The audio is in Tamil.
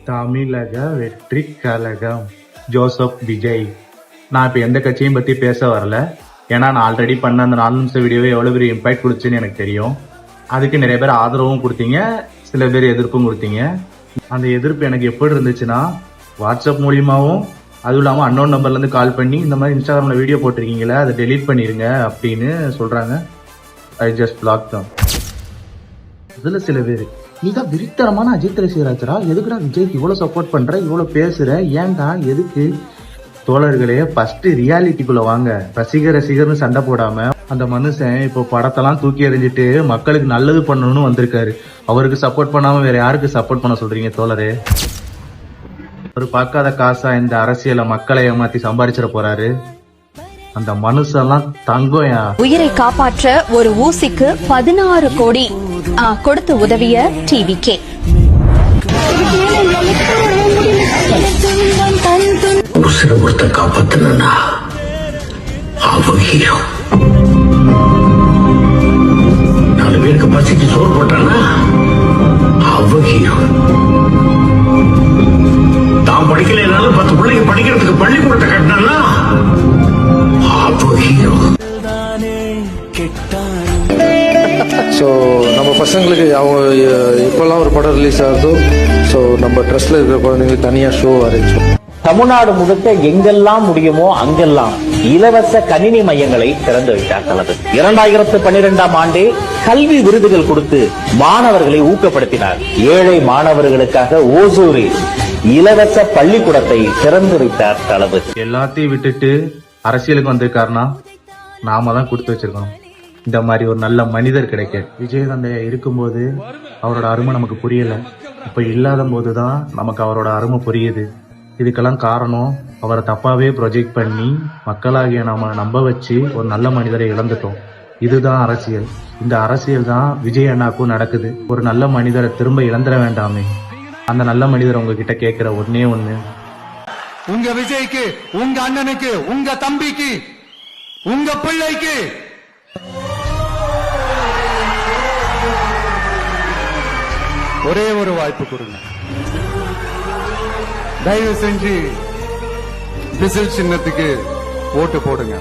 தமிழக வெற்றி கழகம் ஜோசப் விஜய். நான் இப்போ எந்த கட்சியும் பற்றி பேச வரல. ஏன்னா நான் ஆல்ரெடி பண்ண அந்த 4 நிமிஷம் வீடியோவை எவ்வளோ பெரிய இம்பாக்ட் கொடுத்துன்னு எனக்கு தெரியும். அதுக்கு நிறைய பேர் ஆதரவும் கொடுத்தீங்க, சில பேர் எதிர்ப்பும் கொடுத்தீங்க. அந்த எதிர்ப்பு எனக்கு எப்படி இருந்துச்சுன்னா, வாட்ஸ்அப் மூலியமாகவும் அதுவும் இல்லாமல் அன்னோன் நம்பர்லேருந்து கால் பண்ணி இந்த மாதிரி இன்ஸ்டாகிராமில் வீடியோ போட்டிருக்கீங்களே அதை டெலீட் பண்ணிடுங்க அப்படின்னு சொல்கிறாங்க. ஐ ஜஸ்ட் பிளாக் தான். இதில் சில பேர், நீ தான் விரித்தரமான அஜித் ரசிகராச்சரா, எதுக்குடா விஜய்க்கு இவ்வளோ சப்போர்ட் பண்ணுற, இவ்வளோ பேசுகிற, ஏன்டா எதுக்கு? தோழர்களே, ஃபர்ஸ்ட் ரியாலிட்டிக்குள்ள வாங்க. ரசிகர்னு சண்டை போடாம அந்த மனுஷன் இப்போ படத்தெல்லாம் தூக்கி எறிஞ்சிட்டு மக்களுக்கு நல்லது பண்ணணும்னு வந்திருக்காரு. அவருக்கு சப்போர்ட் பண்ணாம வேற யாருக்கு சப்போர்ட் பண்ண சொல்றீங்க தோழரே? அவர் பார்க்காத காசா இந்த அரசியல மக்களை ஏமாத்தி சம்பாதிச்சிட போறாரு. அந்த மனுஷெல்லாம் தங்கம்யா. உயிரை காப்பாற்ற ஒரு ஊசிக்கு 16 கோடி கொடுத்து உதவிய டிவிகே. ஒருத்தர் காப்பாத்தினா அவன் ஹீரோ. 4 பேருக்கு பசிக்கு சோறு போட்டானா அவன் ஹீரோ. தான் படிக்கலைனாலும் 10 பிள்ளைங்க படிக்கிறதுக்கு பள்ளிக்கூடத்தை கட்டினா அவன் ஹீரோ. ஸோ நம்ம பசங்களுக்கு அவங்க இப்போல்லாம் ஒரு படம் ரிலீஸ் ஆகுதோ, ஸோ நம்ம ட்ரஸ்ட்ல இருக்கிற குழந்தைங்களுக்கு தனியாக ஷோ அரேஞ்ச் பண்ணுவோம். தமிழ்நாடு முழுக்க எங்கெல்லாம் முடியுமோ அங்கெல்லாம் இலவச கணினி மையங்களை திறந்து வைத்தார் தளபதி. 2012ஆம் ஆண்டே கல்வி விருதுகள் கொடுத்து மாணவர்களை ஊக்கப்படுத்தினார். ஏழை மாணவர்களுக்காக ஓசூரில் இலவச பள்ளிக்கூடத்தை திறந்து வைத்தார் தளபதி. எல்லாத்தையும் விட்டுட்டு அரசியலுக்கு வந்திருக்காருன்னா நாம தான் கொடுத்து வச்சிருக்கோம் இந்த மாதிரி ஒரு நல்ல மனிதர் கிடைக்க. விஜயகாந்த் இருக்கும்போது அவரோட அருமை நமக்கு புரியல, இப்ப இல்லாத போதுதான் நமக்கு அவரோட அருமை புரியுது. இதுக்கெல்லாம் காரணம் அவரை தப்பாவே ப்ரொஜெக்ட் பண்ணி மக்களாகிய நாம நம்ப வச்சு ஒரு நல்ல மனிதரை இழந்துட்டோம். இதுதான் அரசியல். இந்த அரசியல் தான் விஜய் அண்ணாக்கும் நடக்குது. ஒரு நல்ல மனிதரை திரும்ப இழந்துட வேண்டாமே. அந்த நல்ல மனிதர் உங்ககிட்ட கேட்கிற ஒன்னே ஒண்ணு, உங்க விஜய்க்கு, உங்க அண்ணனுக்கு, உங்க தம்பிக்கு, உங்க பிள்ளைக்கு ஒரே ஒரு வாய்ப்பு கொடுங்க. தயவு செஞ்சு விசில் சின்னத்துக்கு ஓட்டு போடுங்க.